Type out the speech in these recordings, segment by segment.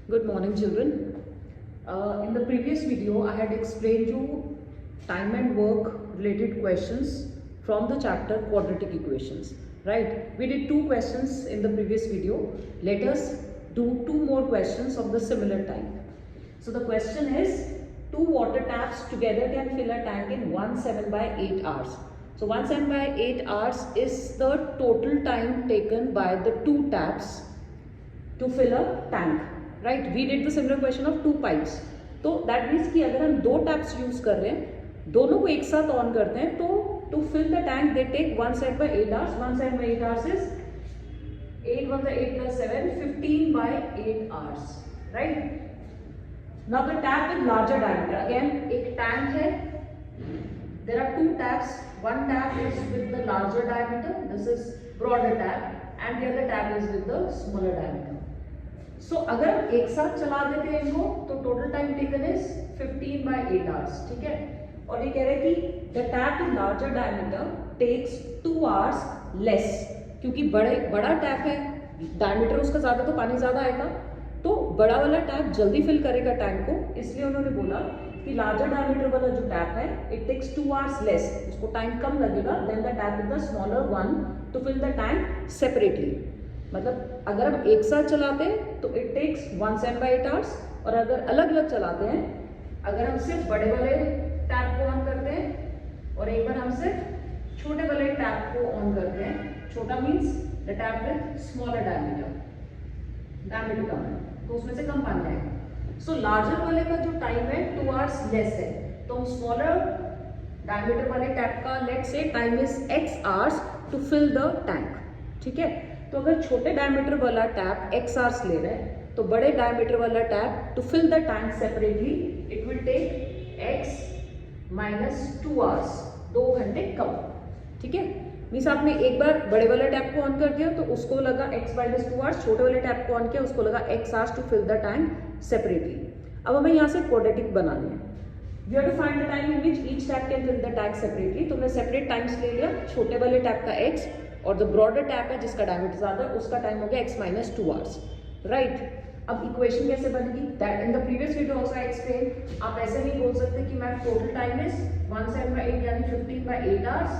Good morning, children. In the previous video, I had explained you time and work related questions from the chapter quadratic equations. Right? We did two questions in the previous video. Let us do two more questions of the similar type. So the question is, two water taps together can fill a tank in 1/7 by 8 hours. So 1/7 by 8 hours is the total time taken by the two taps to fill a tank. Right? We did the similar question of two pipes. तो that means कि अगर हम दो taps use कर रहे हैं, दोनों को एक साथ ऑन करते हैं, तो to fill the tank they take 1/7 by 8 hours. 1/7 by 8 hours is 8 1 8 plus 7, 15 by 8 hours. Right? Now the tap with larger diameter. Again, एक टैंक है. There are two taps. One tap is with the larger diameter. This is broader tap, and the other tap is with the smaller diameter. So अगर हम एक साथ चला देते हैं इनको, तो total time taken is 15 by 8 hours. ठीक है. और ये कह रहे हैं कि the tap in larger diameter takes 2 hours less, क्योंकि बड़ा टैप है, डायमीटर उसका ज्यादा, तो पानी ज्यादा आएगा, तो बड़ा वाला टैप जल्दी फिल करेगा टैंक को. इसलिए उन्होंने बोला कि लार्जर डायमीटर वाला जो टैप है, इट टेक्स 2 hours लेस, उसको टाइम कम लगेगा than the tap with the smaller one to fill the tank separately. मतलब अगर हम एक साथ चलाते हैं तो इट टेक्स 1/7 by 8 hours, और अगर अलग अलग चलाते हैं, अगर हम सिर्फ बड़े वाले टैप को ऑन करते हैं और एक बार हम सिर्फ छोटे वाले टैप को ऑन करते हैं, छोटा means the tap with smaller diameter कम है, तो उसमें से कम पानी आएगा. सो लार्जर वाले का जो टाइम है 2 hours लेस है, तो हम स्मॉलर डायमीटर वाले टैप का let's say time is x hours to fill the tank. ठीक है. तो अगर छोटे डायमीटर वाला टैप x hours ले रहे हैं, तो बड़े डायमीटर वाला tap to fill the tank separately it will take x - 2 hours, 2 घंटे कम. ठीक है. मीन्स आपने एक बार बड़े वाले टैप को ऑन कर दिया तो उसको लगा x - 2 hours, छोटे वाले टैप को ऑन किया उसको लगा x hours to fill the tank separately. अब हमें यहाँ से क्वाड्रेटिक बनानी है. We have to find the time in which each tap can fill the tank separately. तो हमने सेपरेट टाइम्स ले लिया. छोटे वाले टैप का x, और जो ब्रॉडर टैप है जिसका डायमीटर ज्यादा है उसका टाइम हो गया x - 2 hours. राइट. अब इक्वेशन कैसे बनेगी? That in the previous video also I explain. आप ऐसे नहीं बोल सकते कि ma'am total time is 1/7 by 8 यानी 15 by 8 hours.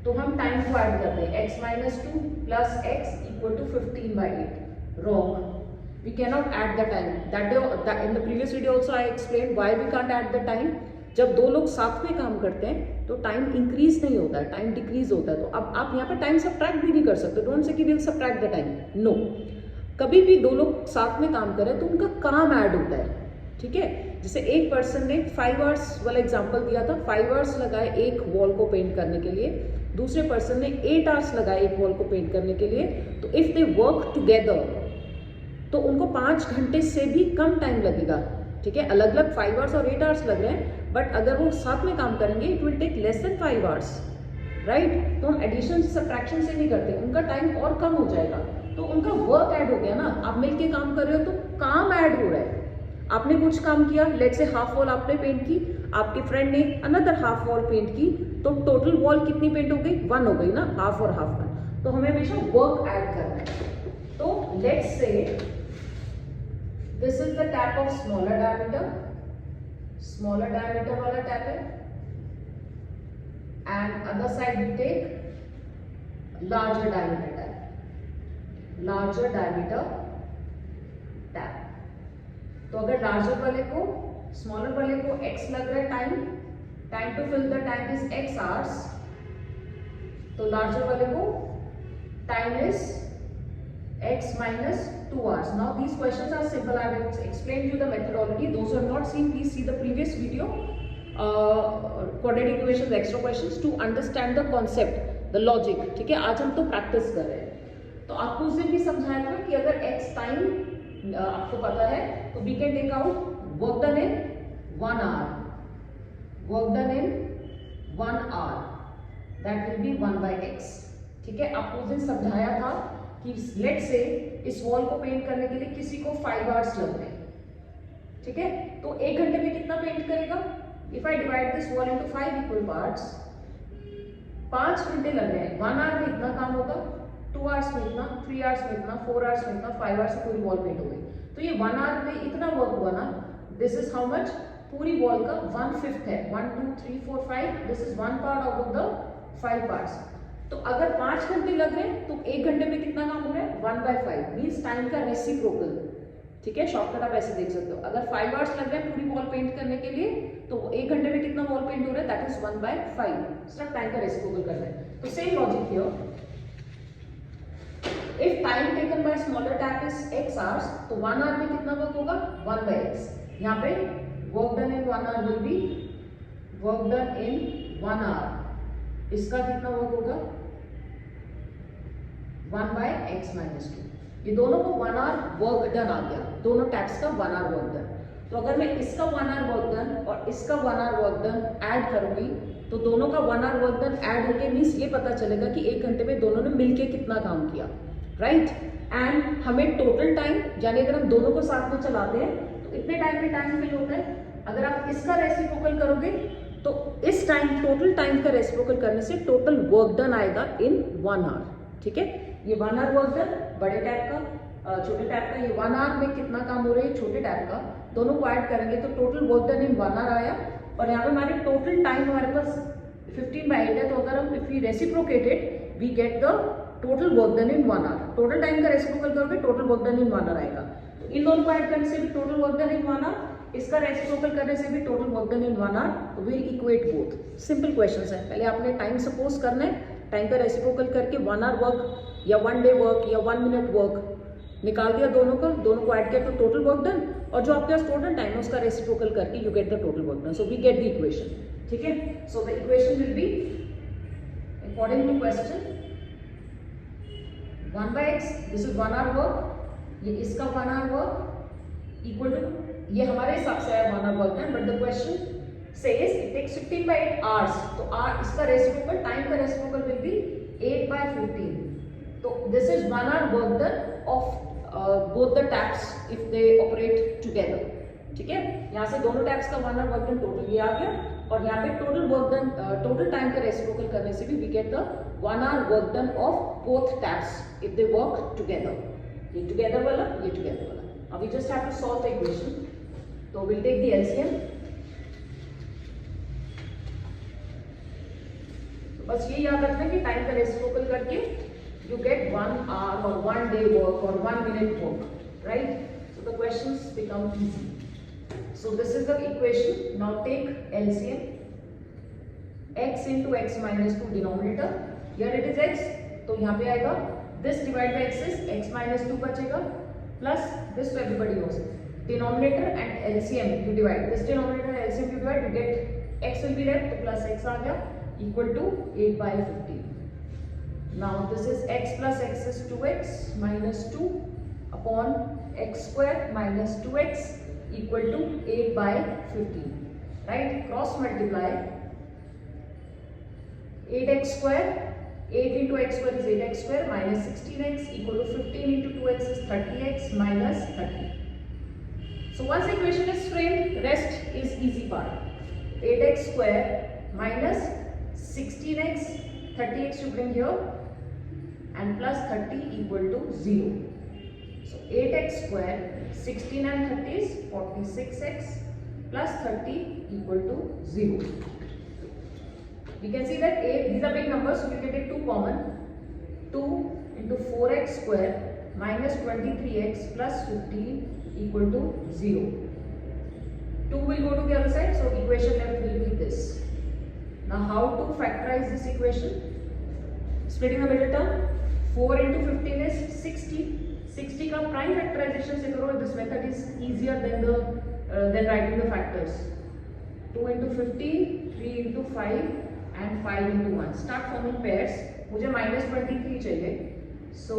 तो हम टाइम को ऐड करते हैं, x - 2 plus x equal to 15 by 8. Wrong. We cannot add the time. That in the previous video also I explained why we can't add the time. जब दो लोग साथ में काम करते हैं तो टाइम इंक्रीज नहीं होता है, टाइम डिक्रीज होता है. तो अब आप यहाँ पे टाइम सबट्रैक्ट भी नहीं कर सकते. डोंट से कि we will subtract the time. No. कभी भी दो लोग साथ में काम करें तो उनका काम ऐड होता है. ठीक है. जैसे एक पर्सन ने 5 hours वाला एग्जांपल दिया था. 5 hours लगाए एक वॉल को पेंट करने के लिए, दूसरे पर्सन ने 8 hours लगाए एक वॉल को पेंट करने के लिए. तो इफ दे वर्क टुगेदर तो उनको 5 घंटे से भी कम टाइम लगेगा. ठीक है. अलग अलग 5 hours और 8 hours लग रहे हैं, बट अगर वो साथ में काम करेंगे it will take less than 5 hours. Right. तो हम एडिशन सब्ट्रैक्शन से नहीं करते, उनका टाइम और कम हो जाएगा, तो उनका वर्क ऐड हो गया ना. आप मिलके काम कर रहे हो तो काम ऐड हो रहा है. आपने कुछ काम किया, लेट्स से हाफ वॉल आपने पेंट की, आपके फ्रेंड ने अनदर हाफ वॉल पेंट की, तो टोटल वॉल कितनी पेंट हो गई? 1 हो गई ना. हाफ और हाफ का. तो हमें हमेशा वर्क ऐड करना है. तो let's say this is the tap of smaller diameter. Smaller diameter वाला टैप है, and other side we take larger diameter tap. Larger diameter tap. तो अगर लार्जर वाले को, स्मॉलर वाले को x लग रहा है time to fill the tank is x hours, तो लार्जर वाले को time is x - 2 hours. Now these questions are simple. I will explain you the methodology. Those who have not seen, please see the previous video, quadratic equations, extra questions, to understand the concept, the logic. ठीक है. आज हम तो practice कर रहे हैं. तो आपको उस दिन भी समझाया था कि अगर x टाइम आपको पता है तो we can take out work done in 1 hour. Work done in 1 hour. That will be 1 by x. ठीक है. आपको उस दिन समझाया था कि लेट्स से इस वॉल को पेंट करने के लिए किसी को 5 hours लगते हैं. ठीक है. तो 1 घंटे में कितना पेंट करेगा? If I divide this wall into 5 equal parts, 5 घंटे लग रहे हैं. 1 hour में इतना काम होगा, 2 hours में इतना, 3 hours में इतना, 4 hours में इतना, 5 hours से पूरी वॉल पेंट हो गई. तो ये 1 आवर में इतना वर्क हुआ ना, दिस इज हाउ मच, पूरी वॉल का 1/5 है, 1 2 3 4 5, this is 1 part out of the 5 parts. तो अगर 5 घंटे लग रहे हैं तो 1 घंटे में कितना काम हो रहा है, 1/5 मीन्स टाइम का रेसिप्रोकल। ठीक है, शॉर्टकट आप ऐसे देख सकते हो, अगर 5 आवर्स लग रहे हैं पूरी वॉल पेंट करने के लिए तो 1 घंटे में कितना वॉल पेंट हो रहा है, दैट इज 1/5, सिर्फ टाइम का रेसिप्रोकल कर रहे हैं। तो same logic here, if time taken by smaller tap is x hours, तो 1 आवर में कितना वर्क होगा, 1/x। यहाँ पे work done in 1 hour will be work done in 1 hour, इसका कितना वर्क होगा, 1/x - 2। ये दोनों को 1 आवर वर्क डन आ गया, दोनों टैप्स का 1 आवर वर्क डन। तो अगर मैं इसका 1 आवर वर्क डन और इसका 1 आवर वर्क डन ऐड करूंगी तो दोनों का 1 आवर वर्क डन ऐड होके मीन्स ये पता चलेगा कि 1 घंटे में दोनों ने मिलके कितना काम किया, राइट। एंड हमें टोटल टाइम, यानी अगर हम दोनों को साथ में चलाते हैं तो इतने टाइम में टाइम फिल होता है। अगर आप इसका रेसिप्रोकल करोगे तो इस टाइम, टोटल टाइम का रेसिप्रोकल करने से टोटल वर्क डन आएगा इन 1 आवर। ठीक है, ये 1 आवर वर्क डन बड़े टैप का, छोटे टैप का, ये 1 आवर में कितना काम हो रहा है छोटे टैप का, दोनों को ऐड करेंगे तो total work done in 1 hour आया। और यहाँ पे हमारे टोटल टाइम हमारे पास 15/8 है, तो अगर हम if we reciprocate it we get the total work done in 1 hour. Total time का रेसिप्रोकल करोगे total work done in 1 hour आएगा। तो इन दोनों को ऐड करने से भी total work done in 1 hour, इसका रेसिप्रोकल करने से भी total work done in 1 hour, will equate both. Simple questions है, पहले आपने टाइम सपोज करना है, टाइम का रेसिप्रोकल करके 1 आवर वर्क या 1 डे वर्क या 1 मिनट वर्क निकाल दिया, दोनों को ऐड किया तो टोटल वर्क डन, और जो आपके पास टोटल टाइम है उसका रेसिप्रोकल करके you get the total work done. So we get the equation. ठीक है, so the equation will be according to question 1/x, this is 1 hour work, ये इसका 1 आवर वर्क इक्वल टू, ये हमारे हिसाब से है 1 hour work done, but the question says it takes 15/8 hours, तो इसका रेसिप्रोकल, टाइम का रेसिप्रोकल विल बी 8/15। तो this is 1 hour work done of both the taps if they operate together। ठीक है, यहाँ से दोनों टैप्स का 1 आवर वर्क डन टोटल ये आ गया, और यहाँ पे total work done, total time का रेसिप्रोकल करने से भी we get the 1 hour work done of both taps if they work together. ये टुगेदर वाला, ये टुगेदर वाला। अब we just have to solve the equation, तो विल टेक द एलसीएम। बस ये याद रखना कि टाइम का रेसिप्रोकल करके you get 1 hour or 1 day work or 1 minute work, right? So the questions become easy. So this is the equation. Now take LCM. X into x minus 2 denominator. Here it is x, तो यहाँ पे आएगा this divided by x is x minus 2 बचेगा, plus this to everybody knows denominator and LCM you divide, this denominator and LCM you divide, you get x will be left, तो plus x आ गया equal to 8/15. Now this is x plus x is 2x minus 2 upon x square minus 2x equal to 8/15, right? Cross multiply 8x square, 8 into x square is 8x square minus 16x equal to 15 into 2x is 30x minus 30. So once the equation is framed, rest is easy part. 8x square minus 16x, 30x you bring here, and plus 30 equal to 0. So 8x square, 16 and 30 is 46x plus 30 equal to 0. We can see that these are big numbers, so we can take 2 common. 2 into 4x square minus 23x plus 15 equal to 0. 2 will go to the other side, so equation left will be this. Now how to factorize this equation? Splitting the middle term, 4 into 15 is 60. 60 का prime factorisation से करो, this method is easier than writing the factors. 2 into 15, 3 into 5 and 5 into 1. Start forming pairs. मुझे -23 चाहिए, सो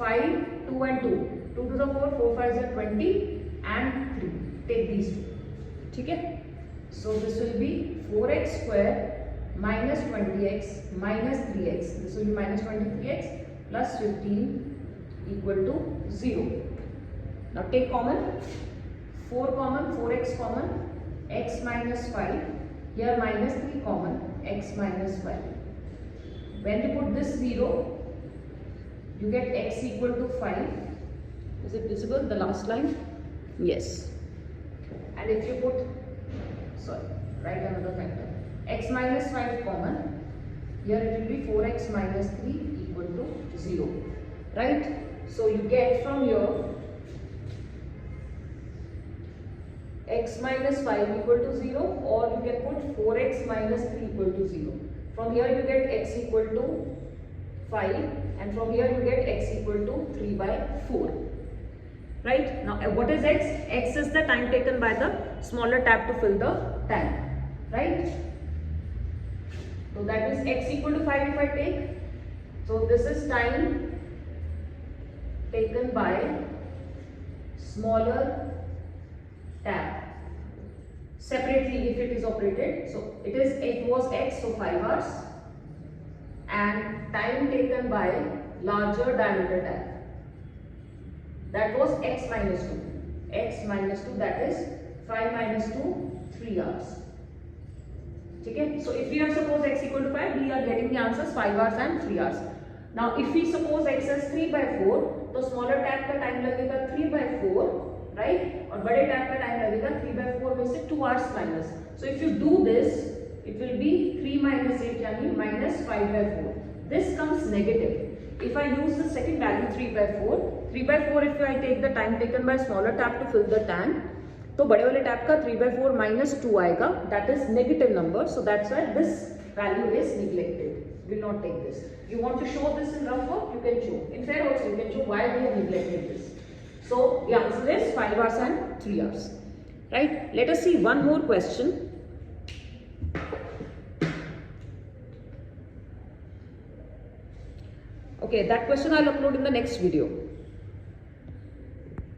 5, 2 and 2, 2 to the 4, 4 5 is 20 and 3. Take these two. ठीक है, so this will be 4x square minus 20x minus 3x. This will be minus 23x plus 15 equal to 0. Now take common, 4 common, 4x common, x minus 5, here minus 3 common, x minus 5. When you put this 0, you get x equal to 5. Is it visible, the last line? Yes. And if you put, sorry, write another factor, x minus 5 common, here it will be 4x minus 3 equal to 0, right? So you get from here x minus 5 equal to 0, or you can put 4x minus 3 equal to 0. From here you get x equal to 5, and from here you get x equal to 3 by 4. Right? Now what is x? X is the time taken by the smaller tap to fill the tank. Right? So that means x equal to 5 if I take. So this is time taken by smaller tap separately if it is operated. So it was x, so 5 hours, and time taken by larger diameter tap, that was x minus 2. X minus 2, that is 5 minus 2, 3 hours. Okay? So if we have suppose x equal to 5, we are getting the answers 5 hours and 3 hours. Now if we suppose x as 3 by 4, तो smaller tap का time लगेगा 3 by 4, right? और बड़े tap का time लगेगा 3 by 4 में से 2 hours minus. So if you do this, it will be 3 minus 8 यानी minus 5 by 4. This comes negative. If I use the second value 3 by 4 if I take the time taken by smaller tap to fill the tank, तो बड़े वाले tap का 3 by 4 minus 2 आएगा, that is negative number, so that's why this value is neglected. Will not take this. You want to show this in rough work, you can show. In fair also you can show why we have neglected this. So the answer is 5 hours and 3 hours. Right? Let us see one more question. Okay, that question I'll upload in the next video.